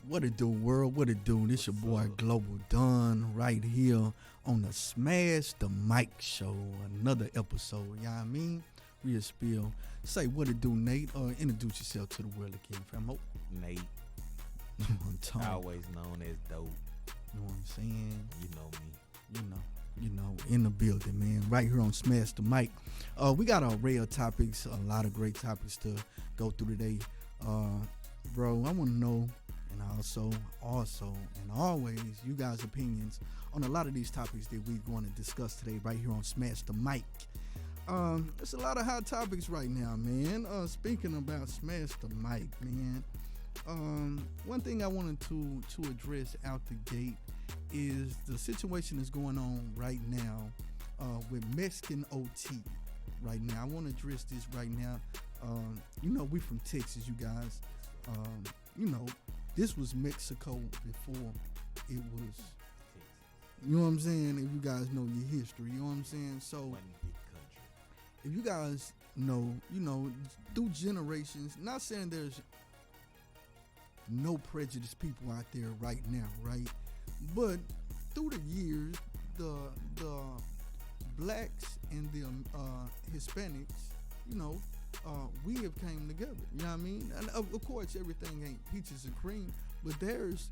What it do, world? What it do? This your boy Global Dunn right here on the Smash the Mic Show. Another episode, you know what I mean? Real spill. Say what it do, Nate. Introduce yourself to the world again, famo. Nate. Always known as Dope. You know what I'm saying? You know me. You know, in the building, man. Right here on Smash the Mic. We got a array of topics, a lot of great topics to go through today. Bro, I want to know, and also, and always, you guys' opinions on a lot of these topics that we're going to discuss today right here on Smash the Mic. There's a lot of hot topics right now, man. Speaking about Smash the Mic, man. One thing I wanted to address out the gate is the situation that's going on right now with Mexican OT. Right now, I want to address this right now. We from Texas, you guys. This was Mexico before it was. You know what I'm saying? If you guys know your history, you know what I'm saying. So, One big country. if you guys know, through generations. Not saying there's no prejudiced people out there right now, right? But through the years, the blacks and the Hispanics, we have came together. You know what I mean? And of course, everything ain't peaches and cream, but there's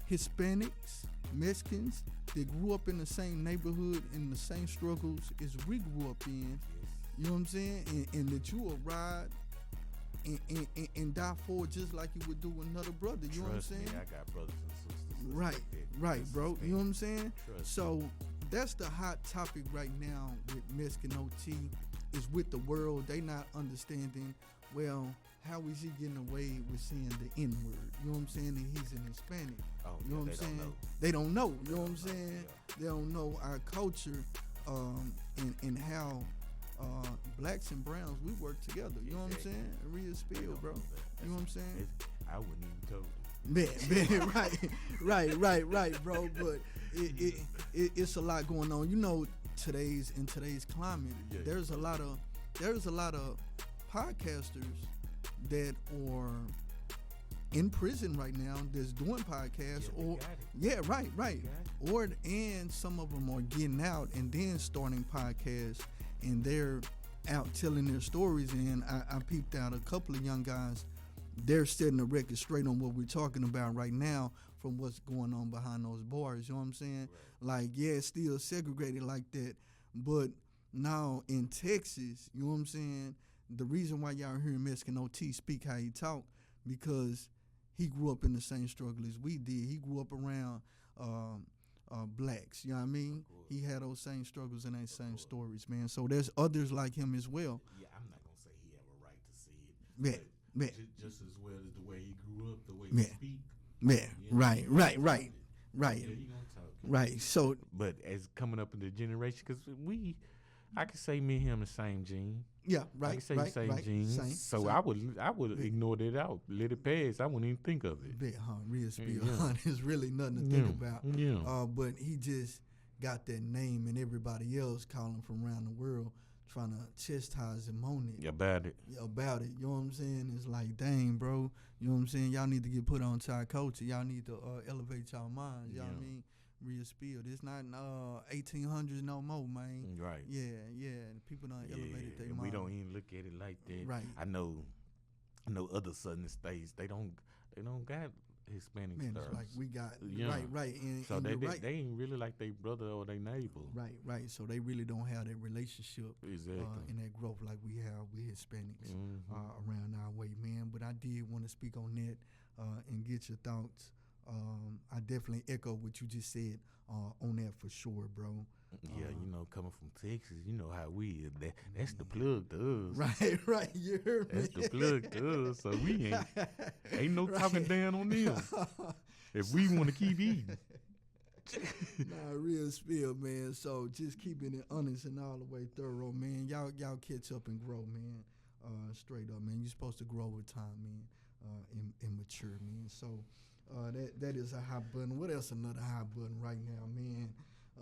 Hispanics, Mexicans that grew up in the same neighborhood in the same struggles as we grew up in. You know what I'm saying? And that you will ride and die for it just like you would do another brother. You know what I'm saying? Me, I got brothers and sisters. Right, bro. You know what I'm saying? Trust So that's the hot topic right now with Mexican OT is with the world. They not understanding, well, how is he getting away with saying the N-word? You know what I'm saying? And he's an Hispanic. You know what I'm saying? They don't know. You know what I'm saying? They don't know our culture and how blacks and browns, we work together. You know what I'm saying? A real spill, bro. You know what I'm saying? I wouldn't even tell you. Man, right, bro. But it's a lot going on. In today's climate, there's a lot of podcasters that are in prison right now that's doing podcasts, and some of them are getting out and then starting podcasts, and they're out telling their stories. And I peeped out a couple of young guys. They're setting the record straight on what we're talking about right now from what's going on behind those bars. You know what I'm saying? Right. Like, yeah, it's still segregated like that. But now in Texas, you know what I'm saying? The reason why y'all hearing Mexican OT speak how he talk, because he grew up in the same struggle as we did. He grew up around blacks. You know what I mean? He had those same struggles and those same stories, man. So there's others like him as well. Yeah, I'm not going to say he have a right to see it. Man. Just as well as the way he grew up, the way he speak. Yeah, right. Yeah, he gonna talk. Right. So, but as coming up in the generation, because I could say me and him the same gene. yeah, right. I can say right, same right, genes. same, so same. I would ignore that out, let it pass. I wouldn't even think of it. Real spill. Yeah. There's really nothing to think about. Yeah. But he just got that name, and everybody else calling from around the world trying to chastise him on it. About it. You know what I'm saying? It's like, dang, bro. You know what I'm saying? Y'all need to get put on to our culture. Y'all need to elevate y'all minds. You know what I mean? Real spill. It's not 1800s no more, man. Right. Yeah. People done elevated their mind. We don't even look at it like that. Right. I know other southern states, they don't got Hispanic Man, stars. it's like we got Yeah. right. And, So and they you're right. ain't really like their brother or their neighbor. Right. So they really don't have that relationship Exactly. and that growth like we have with Hispanics Mhm. around our way, man. But I did want to speak on that and get your thoughts. I definitely echo what you just said on that for sure, bro. Yeah, coming from Texas, you know how we is. That's the plug to us. Right. You heard me. That's the plug to us. So we ain't no talking down on them. If we want to keep eating. Nah, real spill, man. So just keeping it honest and all the way thorough, man. Y'all catch up and grow, man. Straight up, man. You're supposed to grow with time, man, and mature, man. So that is a hot button. What else another hot button right now, man?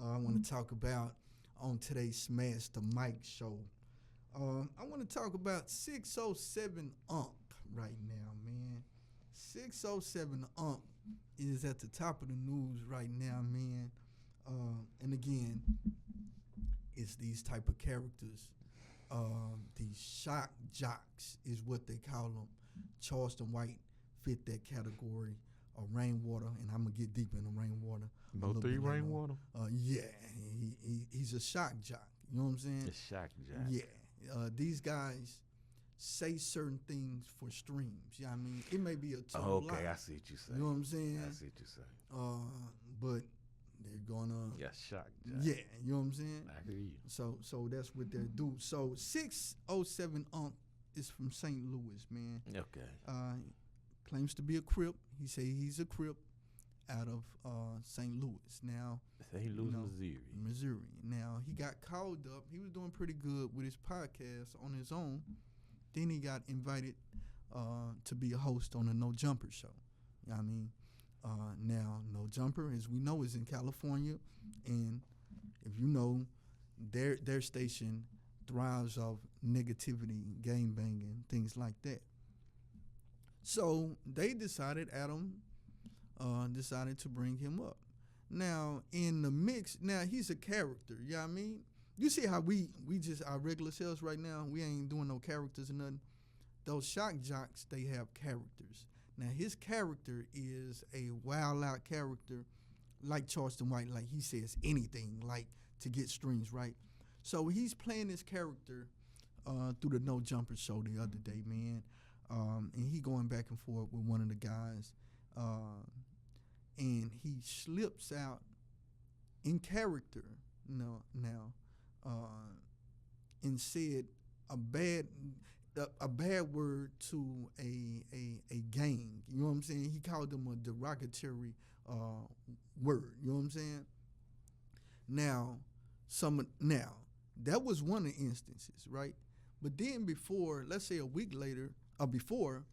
I want to talk about on today's Smash the Mic show. I want to talk about 607 Unk right now, man. 607 is at the top of the news right now, man. And again, it's these type of characters. These shock jocks is what they call them. Charleston White fit that category. Rainwater, and I'm gonna get deep into Rainwater. No 3 Rainwater. Yeah, he's a shock jock. You know what I'm saying? A shock jock. Yeah. These guys say certain things for streams. You know what I mean? It may be a total lie. I see what you say. You know what I'm saying? I see what you say. But they're gonna. Yeah, shock jock. Yeah, you know what I'm saying? I hear you. So that's what they do. So 607 is from St. Louis, man. Okay. Claims to be a Crip. He say he's a Crip out of St. Louis. Now, St. Louis, Missouri. Now, he got called up. He was doing pretty good with his podcast on his own. Then he got invited to be a host on a No Jumper show. You know what I mean? Now, No Jumper, as we know, is in California. And if you know, their station thrives off negativity, game banging, things like that. So they decided, Adam decided to bring him up. Now, in the mix, now he's a character, you know what I mean? You see how we just, our regular selves right now, we ain't doing no characters or nothing. Those shock jocks, they have characters. Now, his character is a wild out character, like Charleston White, like he says anything, like to get streams, right? So he's playing this character through the No Jumper show the other day, man. And he going back and forth with one of the guys, and he slips out in character and said a bad word to a gang. You know what I'm saying? He called them a derogatory word. You know what I'm saying? Now that was one of the instances, right? But then before, let's say a week later. Before,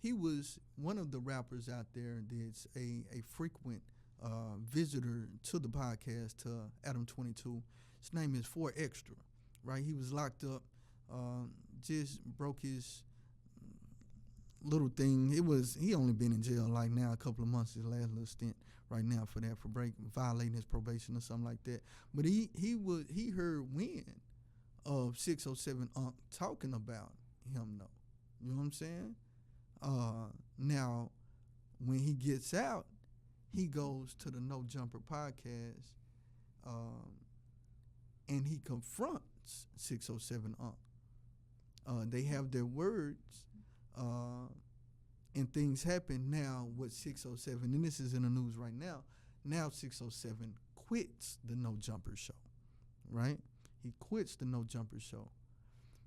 he was one of the rappers out there that's a frequent visitor to the podcast, to Adam 22. His name is 4 Extra, right? He was locked up, just broke his little thing. He only been in jail like now a couple of months, his last little stint right now for violating his probation or something like that. But he heard wind of 607 talking about him though. You know what I'm saying? Now, when he gets out, he goes to the No Jumper podcast, and he confronts 607 They have their words, and things happen now with 607, and this is in the news right now. Now 607 quits the No Jumper show, right? He quits the No Jumper show.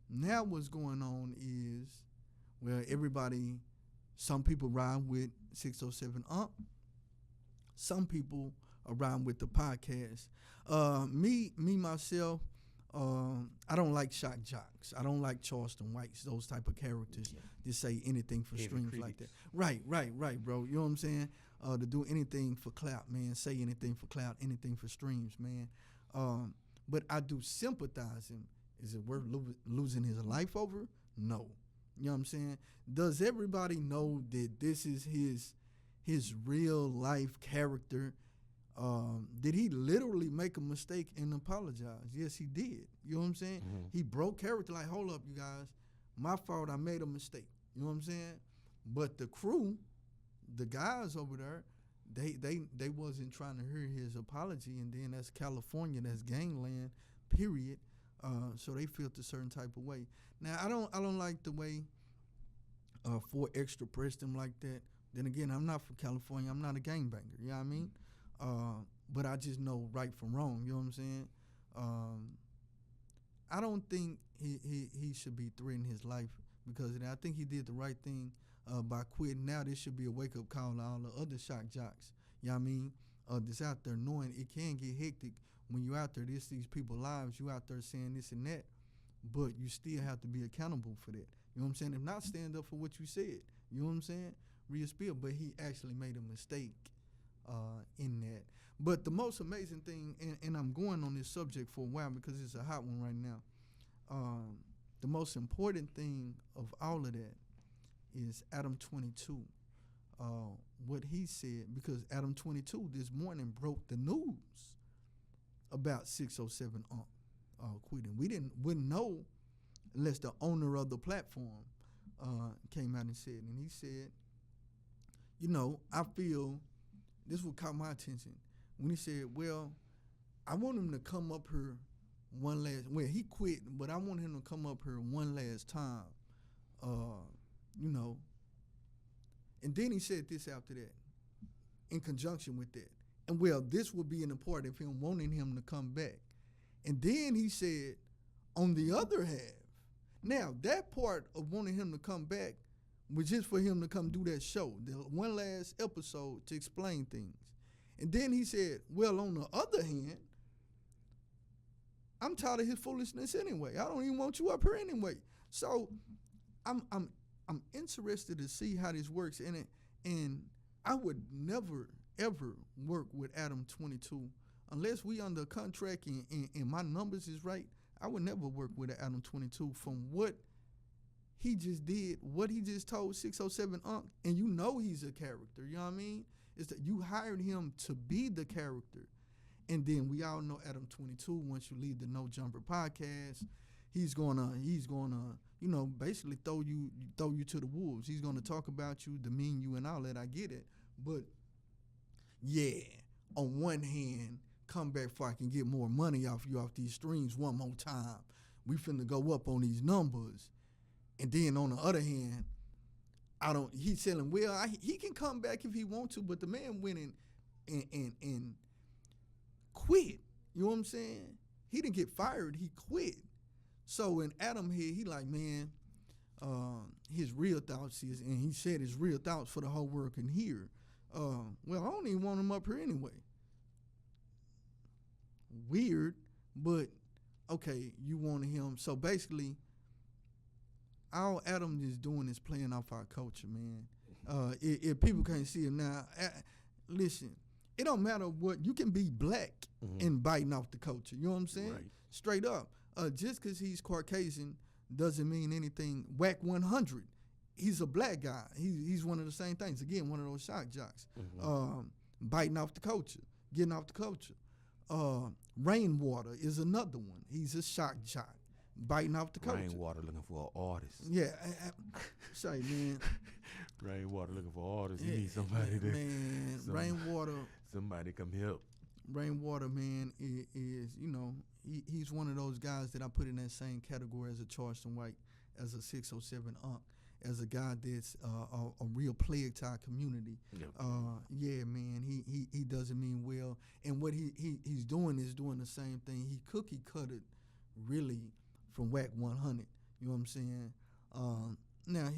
Now what's going on is, well, some people ride with 607 some people are riding with the podcast. Myself, I don't like shock jocks. I don't like Charleston Whites, those type of characters that say anything for streams like that. Right, bro. You know what I'm saying? To do anything for clout, man. Say anything for clout, anything for streams, man. But I do sympathize him. Is it worth losing his life over? No. You know what I'm saying? Does everybody know that this is his real life character? Did he literally make a mistake and apologize? Yes, he did. You know what I'm saying? Mm-hmm. He broke character, like, hold up, you guys. My fault, I made a mistake. You know what I'm saying? But the crew, the guys over there, they wasn't trying to hear his apology, and then that's California, that's gangland, period. So they felt a certain type of way. Now I don't like the way 4 Extra pressed him like that. Then again, I'm not from California. I'm not a gangbanger. You know what I mean? But I just know right from wrong. You know what I'm saying? I don't think he should be threatening his life because of that. I think he did the right thing by quitting. Now this should be a wake up call to all the other shock jocks. You know what I mean? That's out there knowing it can get hectic when you out there. These people's lives. You out there saying this and that, but you still have to be accountable for that. You know what I'm saying? If not, stand up for what you said. You know what I'm saying? Real spill. But he actually made a mistake in that. But the most amazing thing, and I'm going on this subject for a while because it's a hot one right now. The most important thing of all of that is Adam 22 what he said, because Adam 22 this morning broke the news about 607 quitting. We wouldn't know unless the owner of the platform came out and said. And he said, you know, I feel this what caught my attention when he said, well, I want him to come up here one last. Well, he quit, but I want him to come up here one last time. You know. And then he said this after that, in conjunction with that. And well, this would be an part of him wanting him to come back. And then he said, on the other half, now that part of wanting him to come back was just for him to come do that show, the one last episode to explain things. And then he said, well, on the other hand, I'm tired of his foolishness anyway. I don't even want you up here anyway. So I'm interested to see how this works in it. And I would never, ever work with Adam 22 unless we under contract and my numbers is right. I would never work with Adam 22 from what he just did, what he just told 607 Unc, and you know he's a character, you know what I mean? It's that you hired him to be the character. And then we all know Adam 22, once you leave the No Jumper podcast, he's gonna, you know, basically throw you to the wolves. He's gonna talk about you, demean you and all that. I get it. But yeah, on one hand, come back before I can get more money off you off these streams one more time. We finna go up on these numbers. And then on the other hand, he's telling, well, he can come back if he want to, but the man went and quit. You know what I'm saying? He didn't get fired, he quit. So in Adam here, he like, man, his real thoughts is, and he said his real thoughts for the whole world can hear. Well, I don't even want him up here anyway. Weird, but okay, you wanted him. So basically, all Adam is doing is playing off our culture, man. If people can't see it now, listen, it don't matter what, you can be black and biting off the culture. You know what I'm saying? Right. Straight up. Just because he's Caucasian doesn't mean anything. Whack 100, he's a black guy. He's one of the same things. Again, one of those shock jocks. Biting off the culture, getting off the culture. Rainwater is another one. He's a shock jock, biting off the culture. Rainwater looking for an artist. Yeah, say, man. Rainwater looking for artists. Yeah, You need somebody to. Man, Rainwater. Somebody come help. Rainwater, man, is you know, he's one of those guys that I put in that same category as a Charleston White, as a 607 Unc, as a guy that's a real player to our community. Yep. Yeah, man, he doesn't mean well. And what he's doing is doing the same thing. He cookie cutted really from Whack 100. You know what I'm saying? Now,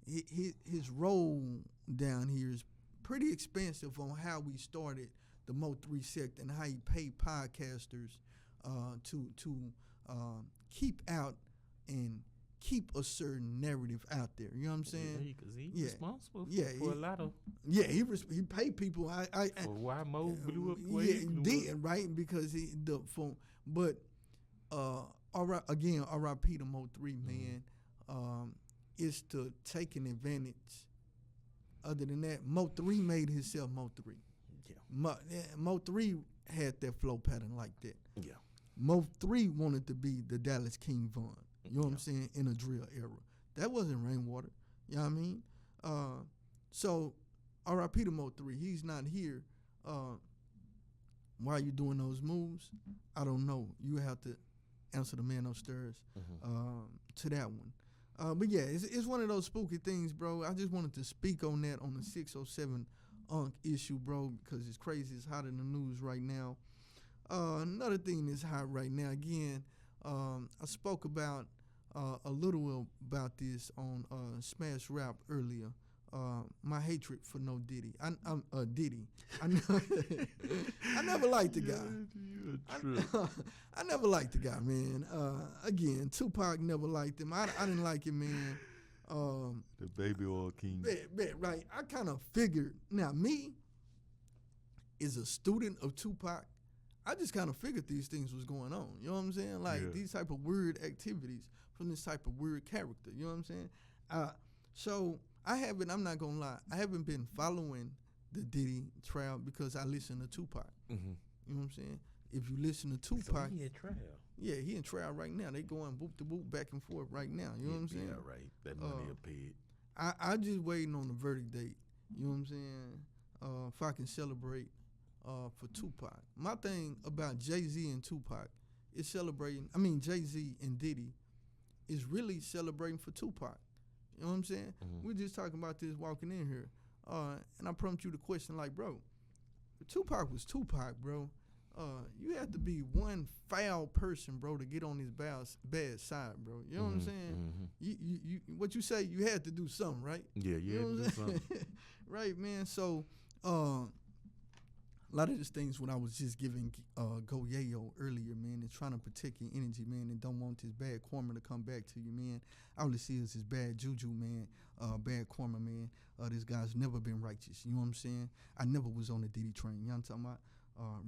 his role down here is pretty expensive on how we started the Mo3 sect and how he paid podcasters to keep out and keep a certain narrative out there. You know what I'm saying? Because he's Yeah. responsible Yeah, for a lot of. Yeah, he paid people. For why Mo blew up the way yeah, he blew did up. right because but R.I.P. to Mo3, man, is to taking advantage. Other than that, Mo3 made himself Mo3. Yeah. Mo3 had that flow pattern like that. Yeah. Mo3 wanted to be the Dallas King Von. You know what I'm saying? In a drill era. That wasn't Rainwater. You know what I mean? So R.I.P. to Mo3. He's not here. Why are you doing those moves? I don't know. You have to answer the man upstairs to that one. But yeah, it's one of those spooky things, bro. I just wanted to speak on that on the 607 Unc issue, bro, because it's crazy. It's hot in the news right now. Another thing that's hot right now, again, I spoke about a little about this on Smash Rap earlier. My hatred for No Diddy. I'm Diddy. I never liked the guy. I never liked the guy, man. Again, Tupac never liked him. I didn't like him, man. The baby oil king. Right. I kind of figured. Now, me, as a student of Tupac, I just kind of figured these things was going on. You know what I'm saying? Like these type of weird activities from this type of weird character. You know what I'm saying? So I'm not gonna lie, I haven't been following the Diddy trial because I listen to Tupac. Mm-hmm. You know what I'm saying? If you listen to Tupac, So he in trial. yeah, he in trial right now. They going boop to boop back and forth right now. You know what I'm saying? Yeah, right. That money a paid. I just waiting on the verdict date. You know what I'm saying? If I can celebrate for Tupac. My thing about Jay-Z and Tupac is celebrating. I mean, Jay-Z and Diddy is really celebrating for Tupac. You know what I'm saying? Mm-hmm. We're just talking about this walking in here. And I prompted you the question like, bro, Tupac was Tupac, bro. You have to be one foul person, bro, to get on his bad side, bro. You know what I'm saying? Mm-hmm. You what you say, you had to do something, right? Yeah, You know do what I'm something. Right, man. So a lot of these things when I was just giving Goyeo earlier, man, and trying to protect your energy, man, and don't want this bad karma to come back to you, man. All I see is this bad juju, man, bad karma, man. This guy's never been righteous. You know what I'm saying? I never was on the Diddy train. You know what I'm talking about?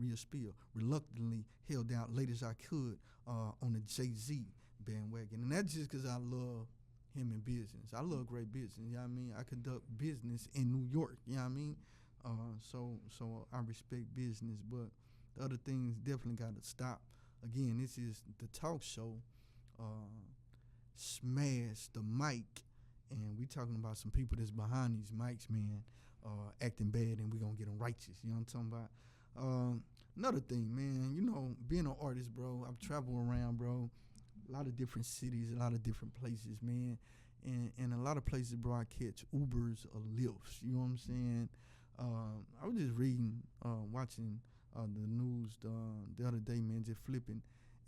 Real spill. Reluctantly held out late as I could on the Jay-Z bandwagon. And that's just because I love him in business. I love great business. You know what I mean? I conduct business in New York. You know what I mean? So I respect business, but the other things definitely got to stop. Again, this is the talk show. Smash the mic, and we talking about some people that's behind these mics, man, acting bad, and we gonna get them righteous. You know what I'm talking about? Another thing, man, you know, being an artist, bro, I've traveled around, bro, a lot of different cities, a lot of different places, man, and a lot of places, bro, I catch Ubers or Lyfts. You know what I'm saying? I was just reading, watching the news the other day, man, just flipping.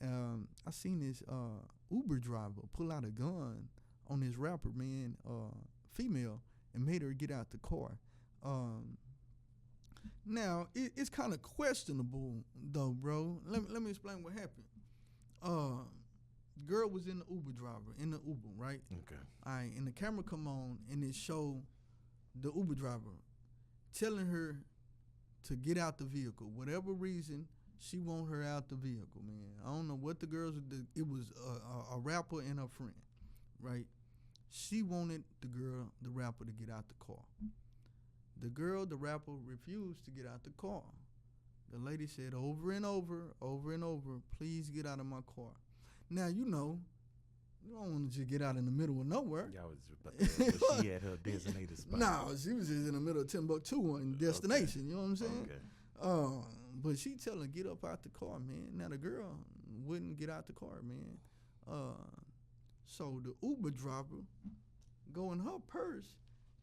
I seen this Uber driver pull out a gun on this rapper, man, female, and made her get out the car. Now, it's kind of questionable, though, bro. Let me explain what happened. The girl was in the Uber driver, in the Uber, right? Okay. All right, and the camera come on, and it show the Uber driver telling her to get out the vehicle. Whatever reason, she want her out the vehicle, man. I don't know what the girls did. It was a rapper and her friend, right? She wanted the rapper, to get out the car. The rapper refused to get out the car. The lady said over and over, please get out of my car. Now, you know, you don't want to just get out in the middle of nowhere. Y'all was about to say, but she had her designated spot. No, she was just in the middle of Timbuktu in destination. Okay. You know what I'm saying? Okay. But she tell her, get up out the car, man. Now, the girl wouldn't get out the car, man. So the Uber driver go in her purse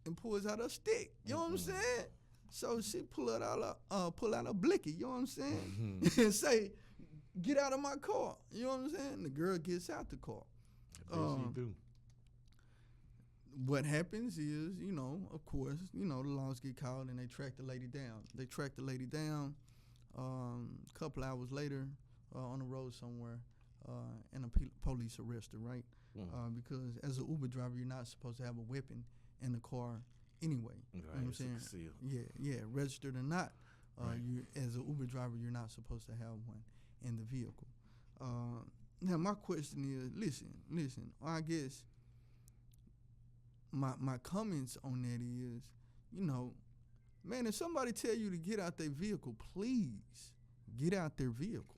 and pulls out a stick. You know what I'm saying? So she pull out a blicky, you know what I'm saying? And say, get out of my car. You know what I'm saying? The girl gets out the car. She do. What happens is, you know, of course, you know, the laws get called and they track the lady down. A couple hours later, on the road somewhere, and the police arrest her, right? Because as an Uber driver, you're not supposed to have a weapon in the car anyway. Right, you know what I'm saying? Concealed. Yeah, registered or not. Right. You, as an Uber driver, you're not supposed to have one in the vehicle. Now, my question is, listen, I guess my comments on that is, you know, man, if somebody tell you to get out their vehicle, please get out their vehicle.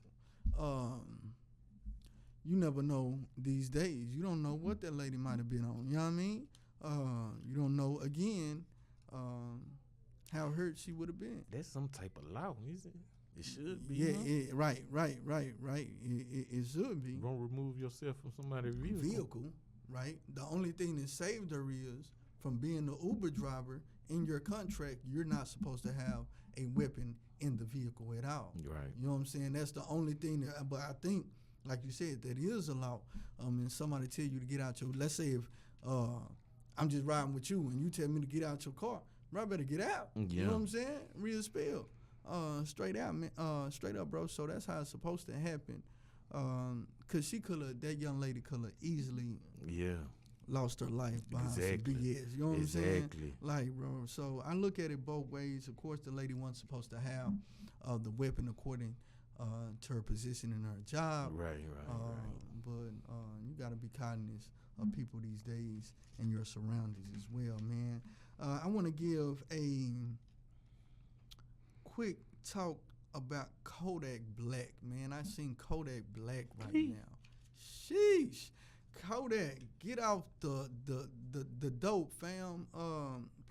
You never know these days. You don't know what that lady might have been on. You know what I mean? You don't know, again, how hurt she would have been. That's some type of law, isn't it? It should be. Yeah, right. It should be. You won't remove yourself from somebody's vehicle. Right? The only thing that saved her is from being the Uber driver. In your contract, you're not supposed to have a weapon in the vehicle at all. Right. You know what I'm saying? That's the only thing but I think, like you said, that is a law. And somebody tell you to get out let's say if I'm just riding with you and you tell me to get out your car, I better get out. Yeah. You know what I'm saying? Real spill. Straight out, man. Straight up, bro. So that's how it's supposed to happen. Cause that young lady could have easily lost her life behind some BS. You know what I'm saying? Like, bro. So I look at it both ways. Of course, the lady wasn't supposed to have the weapon according to her position in her job. Right. But you got to be cognizant of people these days and your surroundings as well, man. I want to give a quick talk about Kodak Black, man. I seen Kodak Black right now. Sheesh. Kodak, get off the dope, fam.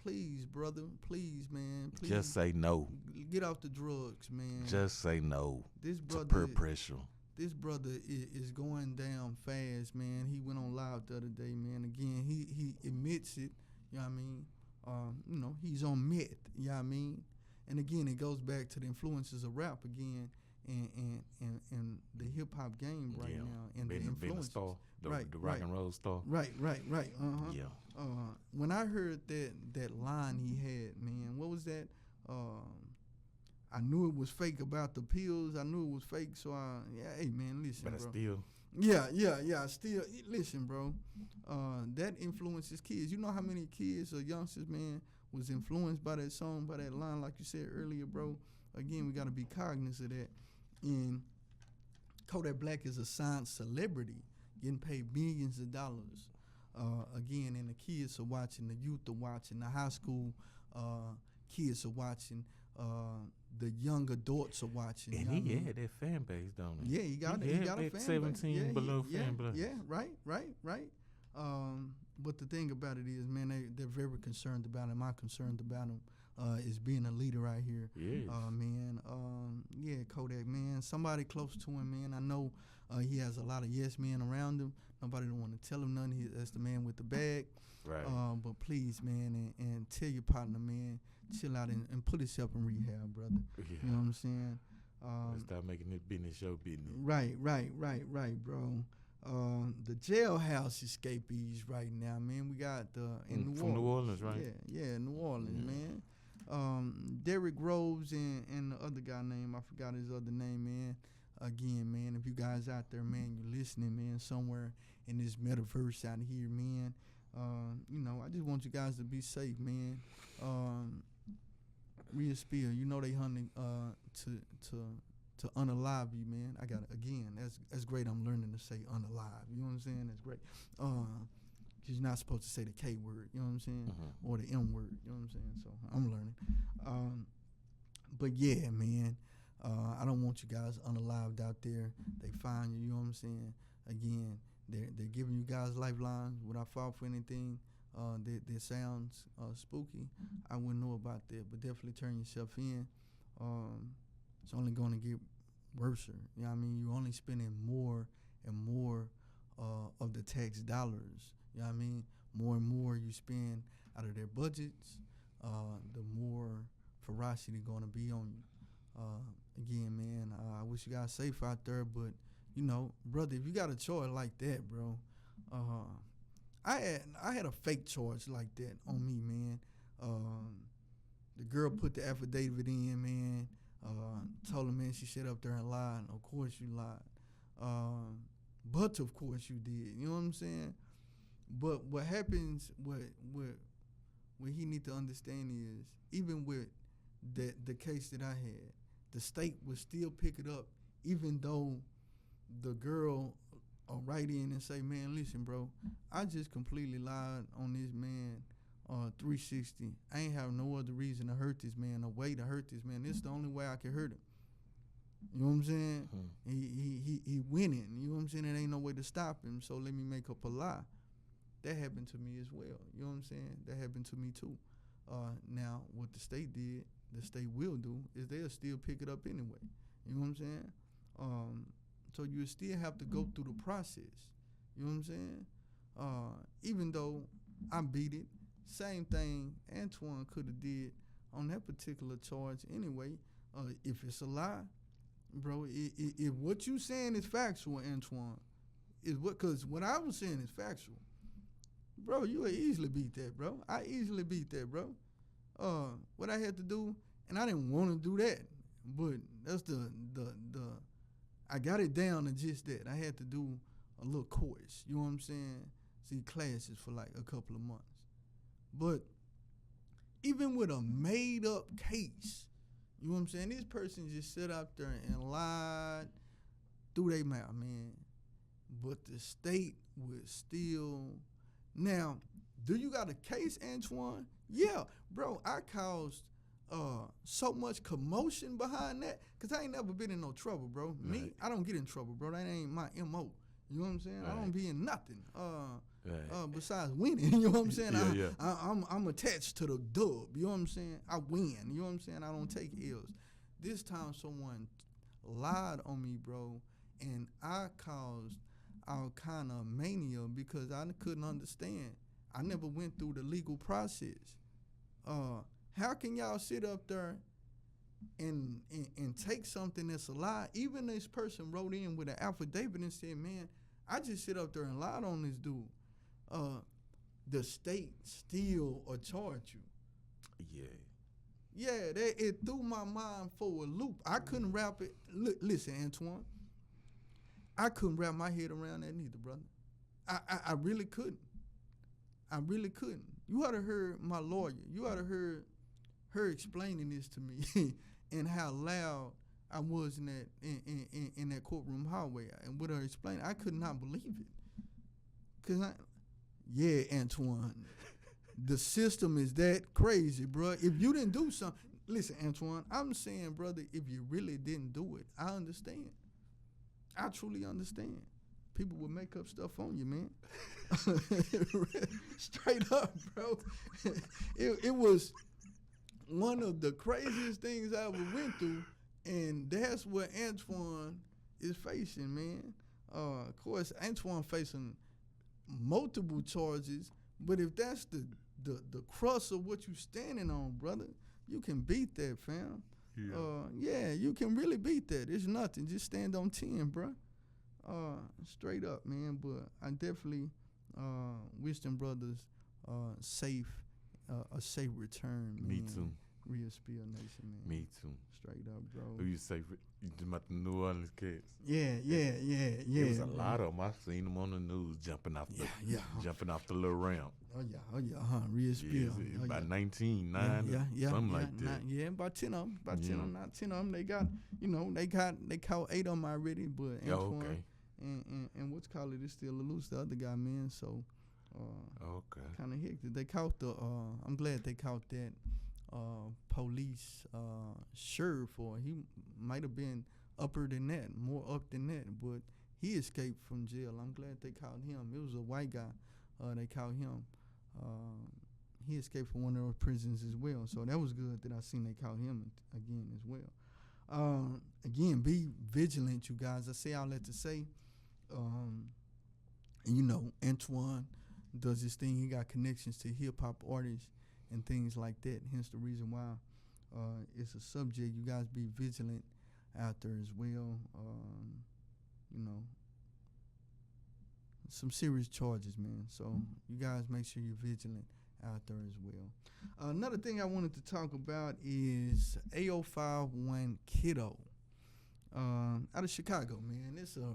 Please, brother. Please, man. Please. Just say no. Get off the drugs, man. Just say no. This brother, to peer pressure. This brother is going down fast, man. He went on live the other day, man. Again, he admits it. You know what I mean? He's on meth. You know what I mean? And again, it goes back to the influences of rap again, and the hip hop game right now, and the influences. The rock and roll star. Right. Yeah. When I heard that line he had, man, what was that? I knew it was fake about the pills. I knew it was fake, so hey man, listen, but bro. Still. Yeah. Still, listen, bro. That influences kids. You know how many kids or youngsters, man, was influenced by that song, by that line, like you said earlier, bro. Again, we got to be cognizant of that. And Kodak Black is a science celebrity, getting paid millions of dollars. Again, and the kids are watching, the youth are watching, the high school kids are watching, the young adults are watching. And he had that fan base, don't he? Yeah, he got a fan 17 base. below fan base. Yeah, right. But the thing about it is, man, they're very concerned about him. I'm concerned about him. Is being a leader right here. Yes. Man. Kodak, man. Somebody close to him, man. I know he has a lot of yes men around him. Nobody don't want to tell him nothing. That's the man with the bag. Right. But please, man, and tell your partner, man, chill out and put himself in rehab, brother. Yeah. You know what I'm saying? Stop making it business show business. Right, bro. The jailhouse escapees right now, man. We got in New Orleans, right? Yeah, New Orleans, man. Derrick Rose and the other guy name, I forgot his other name, man. Again, man, if you guys out there, man, you're listening, man, somewhere in this metaverse out here, man. I just want you guys to be safe, man. Real spill, they hunting to unalive you, man. I got again. That's great. I'm learning to say unalive. You know what I'm saying? That's great. Cause you're not supposed to say the K word. You know what I'm saying? Or the M word. You know what I'm saying? So I'm learning. But yeah, man. I don't want you guys unalived out there. They find you. You know what I'm saying? Again, they're giving you guys lifelines. Would I fall for anything that sounds spooky? I wouldn't know about that. But definitely turn yourself in. It's only going to get worse. You know what I mean? You're only spending more and more of the tax dollars. You know what I mean? More and more you spend out of their budgets, the more ferocity going to be on you. Again, man, I wish you guys safe out there, but, brother, if you got a charge like that, bro, I had a fake charge like that on me, man. The girl put the affidavit in, man. Told her, man, she sat up there and lied. Of course you lied. But of course you did. You know what I'm saying? But what happens, what he need to understand is, even with the case that I had, the state would still pick it up, even though the girl write in and say, man, listen, bro, I just completely lied on this man 360. I ain't have no other reason to hurt this man, a way to hurt this man. This is the only way I can hurt him. You know what I'm saying? He winning. You know what I'm saying? There ain't no way to stop him, so let me make up a lie. That happened to me as well. You know what I'm saying? That happened to me too. Now, what the state did, the state will do, is they'll still pick it up anyway. You know what I'm saying? So you still have to go through the process. You know what I'm saying? Even though I beat it, same thing Antoine could have did on that particular charge anyway. If it's a lie, bro, if what you saying is factual, Antoine, because what I was saying is factual. Bro, you would easily beat that, bro. I easily beat that, bro. What I had to do, and I didn't want to do that, but that's the I got it down to just that. I had to do a little course, you know what I'm saying? See classes for like a couple of months. But even with a made up case, You know what I'm saying? This person just sit up there and lied through their mouth, man. But the state would still. Now, do you got a case, Antoine? Yeah, bro. I caused so much commotion behind that because I ain't never been in no trouble, bro. Right. Me, I don't get in trouble, bro. That ain't my MO. You know what I'm saying? Right. I don't be in nothing. Besides winning, you know what I'm saying? I'm attached to the dub. You know what I'm saying? I win. You know what I'm saying? I don't take L's. This time someone lied on me, bro, and I caused all kind of mania because I couldn't understand. I never went through the legal process. How can y'all sit up there and take something that's a lie? Even this person wrote in with an affidavit and said, man, I just sit up there and lied on this dude. The state still will charge you. Yeah, it threw my mind for a loop. I couldn't wrap it. Listen, Antoine, I couldn't wrap my head around that neither, brother. I really couldn't. I really couldn't. You ought to heard my lawyer. You ought to heard her explaining this to me and how loud I was in that courtroom hallway. And with her explaining, I could not believe it. Yeah, Antoine, the system is that crazy, bro. If you didn't do something, listen, Antoine, I'm saying, brother, if you really didn't do it, I understand. I truly understand. People would make up stuff on you, man. Straight up, bro. It was one of the craziest things I ever went through, and that's what Antoine is facing, man. Of course, Antoine facing multiple charges, but if that's the crust of what you standing on, brother, you can beat that, fam. Yeah, you can really beat that. It's nothing. Just stand on 10, bro. Straight up, man. But I definitely wish them brothers a safe return, man. Me too. Real Spill Nation, man. Me too. Straight up, bro. Who you say? You talking about the New Orleans cats? Yeah. There was a lot of them. I seen them on the news jumping off the little ramp. Oh yeah, Real Spill. About 19, 9, something like that. Yeah, about 10 of them. About 10 of them, not 10 of them. They got, they caught 8 of them already, but Antoine and what's called it is still loose. The other guy, man. So, kind of hectic. They caught I'm glad they caught that. Police sheriff, or he might have been more up than that, but he escaped from jail. I'm glad they caught him. It was a white guy. They caught him. He escaped from one of those prisons as well, so that was good that I seen they caught him again as well. Again, be vigilant, you guys. I say all that to say, and Antoine does this thing. He got connections to hip hop artists and things like that. Hence the reason why it's a subject. You guys be vigilant out there as well. Some serious charges, man. So you guys make sure you're vigilant out there as well. Another thing I wanted to talk about is A051 Kiddo. Out of Chicago, man. It's a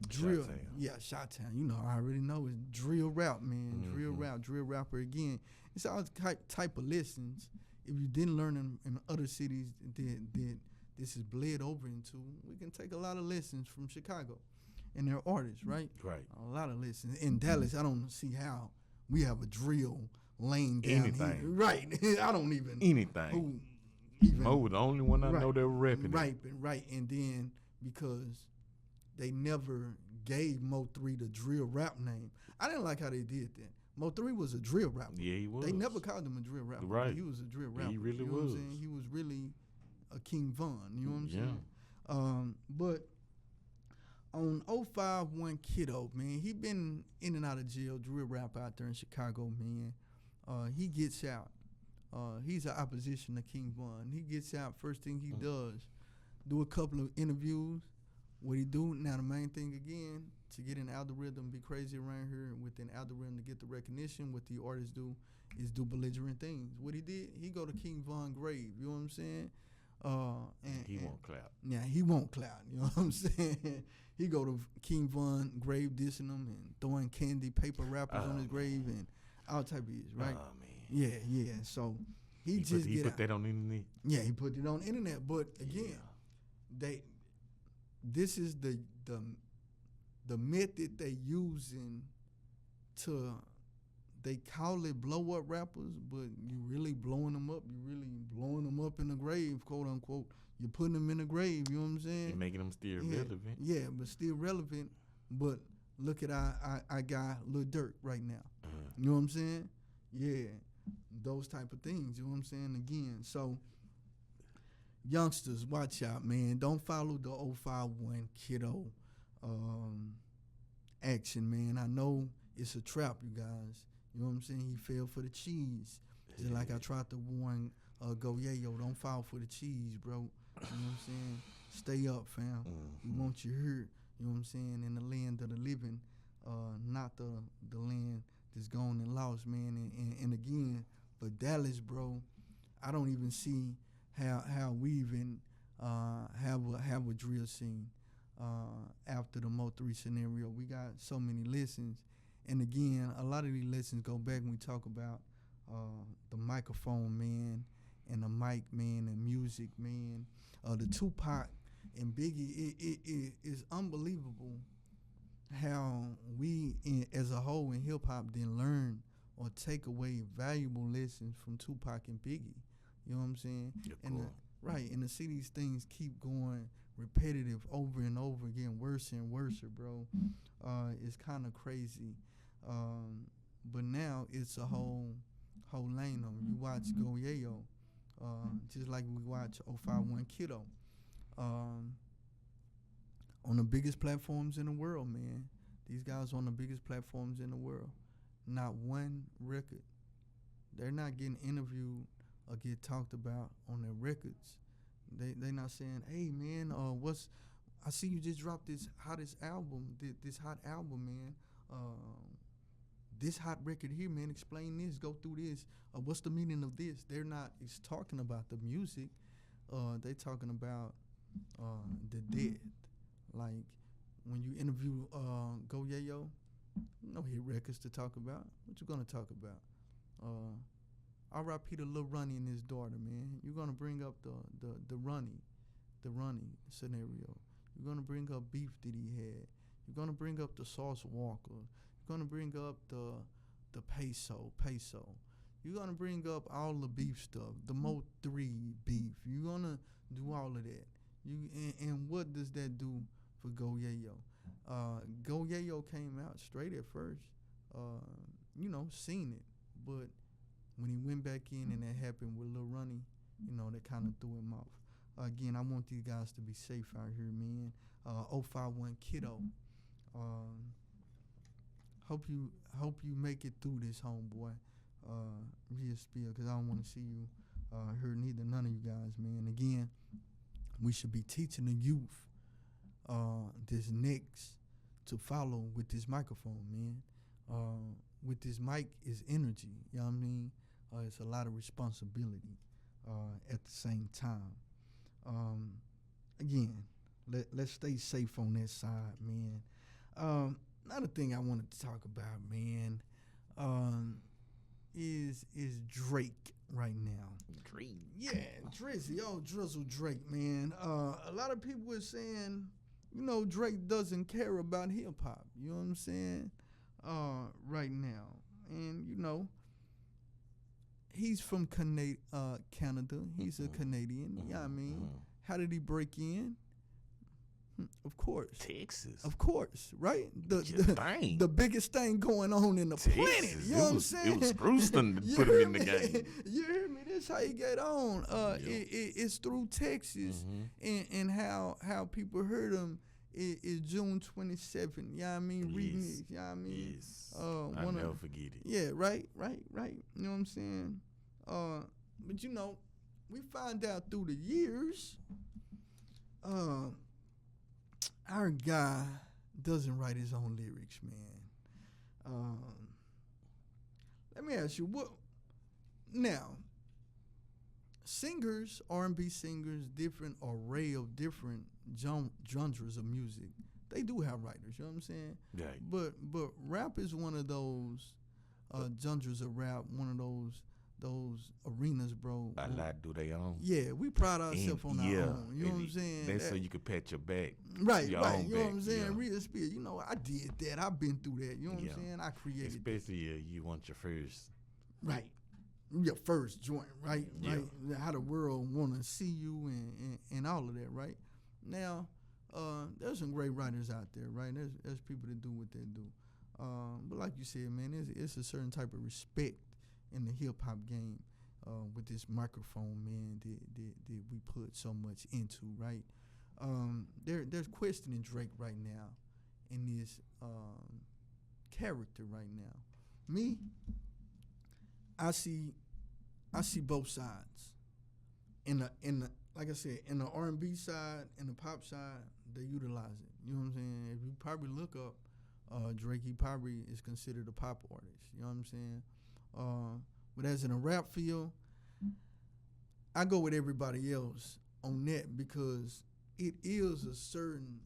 drill. Chi-town. Yeah, Chi-town. I already know it's drill rap, man. Mm-hmm. Drill rapper again. It's all type of lessons. If you didn't learn them in other cities that this is bled over into, we can take a lot of lessons from Chicago and their artists, right? Right. A lot of lessons. In Dallas, I don't see how we have a drill lane down anything. Here. Right. I don't even. Anything. Mo was the only one I know that were repping it. Right. And then because they never gave Mo 3 the drill rap name, I didn't like how they did that. Mo 3 was a drill rapper. Yeah, he was. They never called him a drill rapper. Right. He was a drill rapper. He really you know was. What I'm saying? He was really a King Von. You know what I'm Yeah. saying? But on 051 Kiddo, man, he been in and out of jail, drill rap out there in Chicago, man. He gets out. He's an opposition to King Von. He gets out, first thing he does, do a couple of interviews. What he do, now the main thing again, to get an algorithm, be crazy around here with an algorithm to get the recognition, what the artists do is do belligerent things. What he did, he go to King Von grave, you know what I'm saying? He won't clap. Yeah, he won't clap, you know what I'm saying? He go to King Von grave dissing him and throwing candy paper wrappers on his grave and all type of shit, right? Oh, man. Yeah. So He just put that on the internet. Yeah, he put it on the internet. But again, this is the method they using to. They call it blow up rappers, but you really blowing them up. You really blowing them up in the grave, quote unquote. You're putting them in the grave. You know what I'm saying? You're making them still relevant. Yeah, but still relevant. But look at our guy Lil Durk right now. You know what I'm saying? Yeah, those type of things. You know what I'm saying? Again, so youngsters, watch out, man. Don't follow the 051 kiddo action, man. I know it's a trap, you guys. You know what I'm saying? He fell for the cheese. Just like I tried to warn Go Yayo, don't fall for the cheese, bro. You know what I'm saying? Stay up, fam. We want you here. You know what I'm saying? In the land of the living, not the land that's gone and lost, man. And again, for Dallas, bro, I don't even see how we even have a drill scene after the Mo 3 scenario. We got so many lessons. And again, a lot of these lessons go back when we talk about the microphone, man, and the mic, man, and music, man. The Tupac and Biggie, it is unbelievable how we, as a whole in hip-hop, didn't learn or take away valuable lessons from Tupac and Biggie. You know what I'm saying? And to see these things keep going repetitive over and over again, worse and worse, bro, it's kind of crazy. But now it's a whole lane on. You watch Go Yayo, just like we watch 051 Kiddo, on the biggest platforms in the world, man. These guys on the biggest platforms in the world. Not one record. They're not getting interviewed or get talked about on their records. They not saying, hey man, I see you just dropped this hottest album, this hot album, man. This hot record here, man, explain this, go through this. What's the meaning of this? They're not talking about the music. They talking about the dead. Like when you interview Go Yayo, no hit records to talk about. What you gonna talk about? R.I.P. to Lil Ronnie and his daughter, man. You're gonna bring up the Ronnie scenario. You're gonna bring up beef that he had. You're gonna bring up the Sauce Walker. You're gonna bring up the peso. You're gonna bring up all the beef stuff, the Mo 3 beef. You're gonna do all of that. And what does that do for Go Yayo? Go Yayo came out straight at first, seen it, but when he went back in and that happened with Lil Ronnie, that kind of threw him off. Again, I want these guys to be safe out here, man. 051 Kiddo. Hope you make it through this, homeboy. Real spill, because I don't want to see you hurt none of you guys, man. Again, we should be teaching the youth this next to follow with this microphone, man. With this mic is energy, you know what I mean? It's a lot of responsibility at the same time. Again, let's stay safe on that side, man. Another thing I wanted to talk about, man, is Drake right now. Drake. Yeah, Drizzy, Drizzle Drake, man. A lot of people are saying, Drake doesn't care about hip hop. You know what I'm saying? Right now, and he's from Canada. He's a Canadian. You know what I mean? How did he break in? Of course, Texas. Of course, right? The biggest thing going on in the Texas. planet. You know what I'm saying? It was Scrooston that put him in the game. You hear me? This how you get on. It's through Texas, and how people heard him. Is June 27th. You know what I mean? Yes. Remix. You know what I mean? Yes. I'll never forget it. Yeah, right. You know what I'm saying? But we find out through the years, our guy doesn't write his own lyrics, man. Let me ask you, what now? Singers, R&B singers, different array of different genres of music. They do have writers, you know what I'm saying? Right. But rap is one of those genres of rap, one of those those arenas, bro. A lot do they own. Yeah, we pride ourselves on our own. You know what I'm and saying? That's so you can pat your back. Right, your right. own You know back, what I'm saying? yeah. Real spirit. You know, I did that. I've been through that. You know what I'm saying? I created that. Especially you want your first. Right. Your first joint, right? Yeah. Right. How the world want to see you and all of that, right? Now, there's some great writers out there, right? There's people that do what they do. But like you said, man, it's a certain type of respect in the hip hop game with this microphone, man, that we put so much into, right? There's questioning Drake right now in this character right now. Me, I see both sides. In the like I said, in the R&B side and the pop side, they utilize it. You know what I'm saying? If you probably look up Drake, he probably is considered a pop artist. You know what I'm saying? But as in a rap field, I go with everybody else on that because it is a certain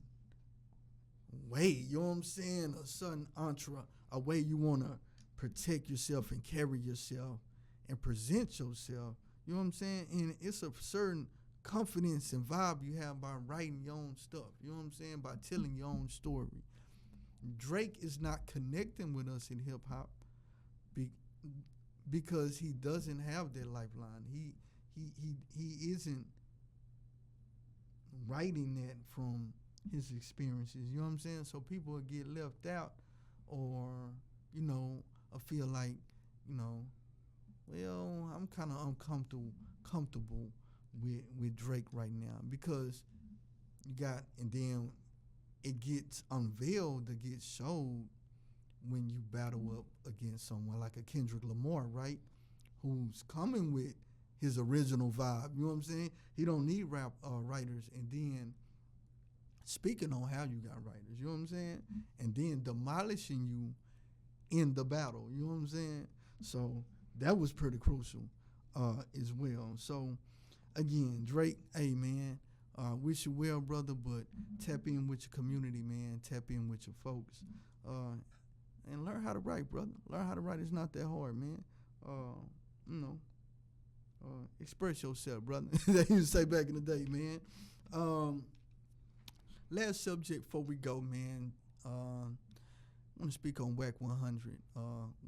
way. You know what I'm saying? A certain a way you want to protect yourself and carry yourself and present yourself. You know what I'm saying? And it's a certain confidence and vibe you have by writing your own stuff. You know what I'm saying? By telling your own story. Drake is not connecting with us in hip hop because he doesn't have that lifeline. He isn't writing that from his experiences. You know what I'm saying? So people will get left out, or I feel like, well, I'm kind of comfortable with Drake right now because you got, and then it gets unveiled, it gets showed when you battle up against someone like a Kendrick Lamar, right? Who's coming with his original vibe. You know what I'm saying? He don't need rap writers, and then speaking on how you got writers. You know what I'm saying? And then demolishing you in the battle. You know what I'm saying? So that was pretty crucial as well. So again, Drake, hey man, wish you well, brother, but tap in with your community, man. Tap in with your folks. And learn how to write, brother. Learn how to write. It's not that hard, man. Express yourself, brother. They used to say back in the day, man. Last subject before we go, man. I want to speak on WAC 100.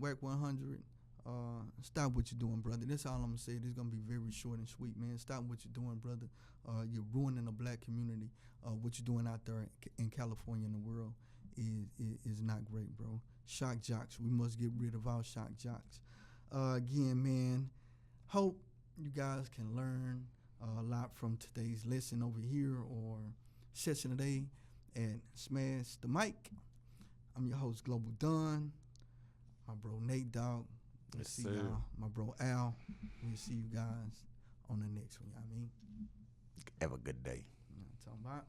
WAC 100, stop what you're doing, brother. That's all I'm going to say. This is going to be very short and sweet, man. Stop what you're doing, brother. You're ruining the black community. What you're doing out there in California and the world is not great, bro. Shock jocks. We must get rid of our shock jocks. Again, man, hope you guys can learn a lot from today's lesson over here or session today at Smash the Mic. I'm your host, Global Dunn. My bro, Nate Dogg. We'll see y'all. My bro, Al. We'll see you guys on the next one. You know what I mean? Have a good day. You know what I'm talking about?